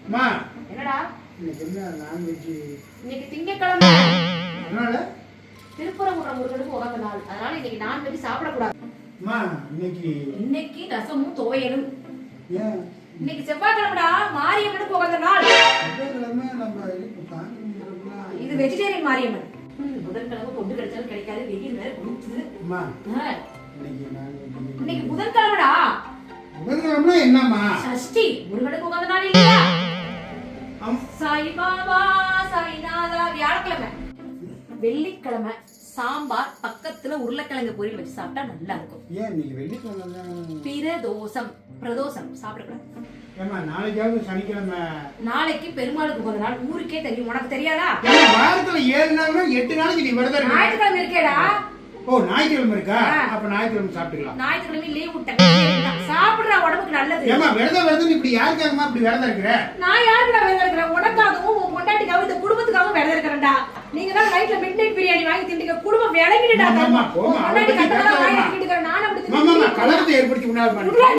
அம்மா என்னடா இன்னைக்கு என்ன நான்வெஜ்? இன்னைக்கு திங்கட்கிழமை. அதனால திருப்பரங்குன்றம் முருகனுக்கு உகந்த நாள். அதனால இன்னைக்கு நான்வெஜ் சாப்பிடக்கூடாது. அம்மா இன்னைக்கு ரசமும் துவையலும். ஏன் இன்னைக்கு செவ்வாய்க்கிழமைடா, மாரியம்மனுக்கு உகந்த நாள். செவ்வாய்க்கிழமை நம்ம இது வெஜிடேரியன் மாரியம்மன். புதன்கிழமை பொண்ணு கிடைச்சாலும் கிடைக்காது, வெயில் வேற கொடுத்துது. அம்மா ஆ, இன்னைக்கு நான்வெஜ். இன்னைக்கு புதன்கிழமைடா, புதன்கிழமை என்னம்மா? சஷ்டி, முருகனுக்கு உகந்த நாள் இல்லையா? ஆம். சாய்பாபா சாய்நாதா. வியாழக்கிழமை. வெள்ளிக்கிழமை சாம்பார் பக்கத்துல உருளைக்கிழங்கு பொரியல் வச்சு சாப்பிட்டா நல்லா இருக்கும். ஏன் இன்னைக்கு வெள்ளிக்கிழமை தான்? பிரதோஷம் சாப்பிடக்கூடாது. ஏம்மா நாளைக்காவது சனிக்கிழமை. நாளைக்கு பெருமாளுக்கு உகந்த நாள். ஊருக்கே தெரியும், உனக்கு தெரியாதா? ஏம்மா வாரத்துல 7 நாள்னா 8 நாளைக்கு நீ விரதம் இருக்க. ஞாயிற்றுக்கிழமை இருக்கேடா. ஓ ஞாயிற்றுக்கிழமை இருக்கா? அப்ப ஞாயிற்றுக்கிழமை சாப்பிட்டுக்கலாம். ஞாயிற்றுக்கிழமை லீவ் விட்டேன். சாப்பிடுற உடம்புக்கு நல்லது. ஏம்மா விரதம் இப்படி யாருக்காகமா இப்படி விரதம் இருக்கிற? நான் யாருக்குடா விரதம் இருக்கிறேன்? உனக்காகவும் உன் பொண்டாட்டிக்காகவும் இந்த குடும்பத்துக்காகவும் விரதம் இருக்கிறேன்டா. நீங்க தான் நைட்ல மிட்நைட் பிரியாணி வாங்கி தின்னுங்க. குடும்பம் விளங்கிடுடா. போமா பொண்டாட்டி கட்டலாம் வாங்கி தின்னுங்க. நான் அப்படி கலகத்தை ஏற்படுத்தி உண்டால்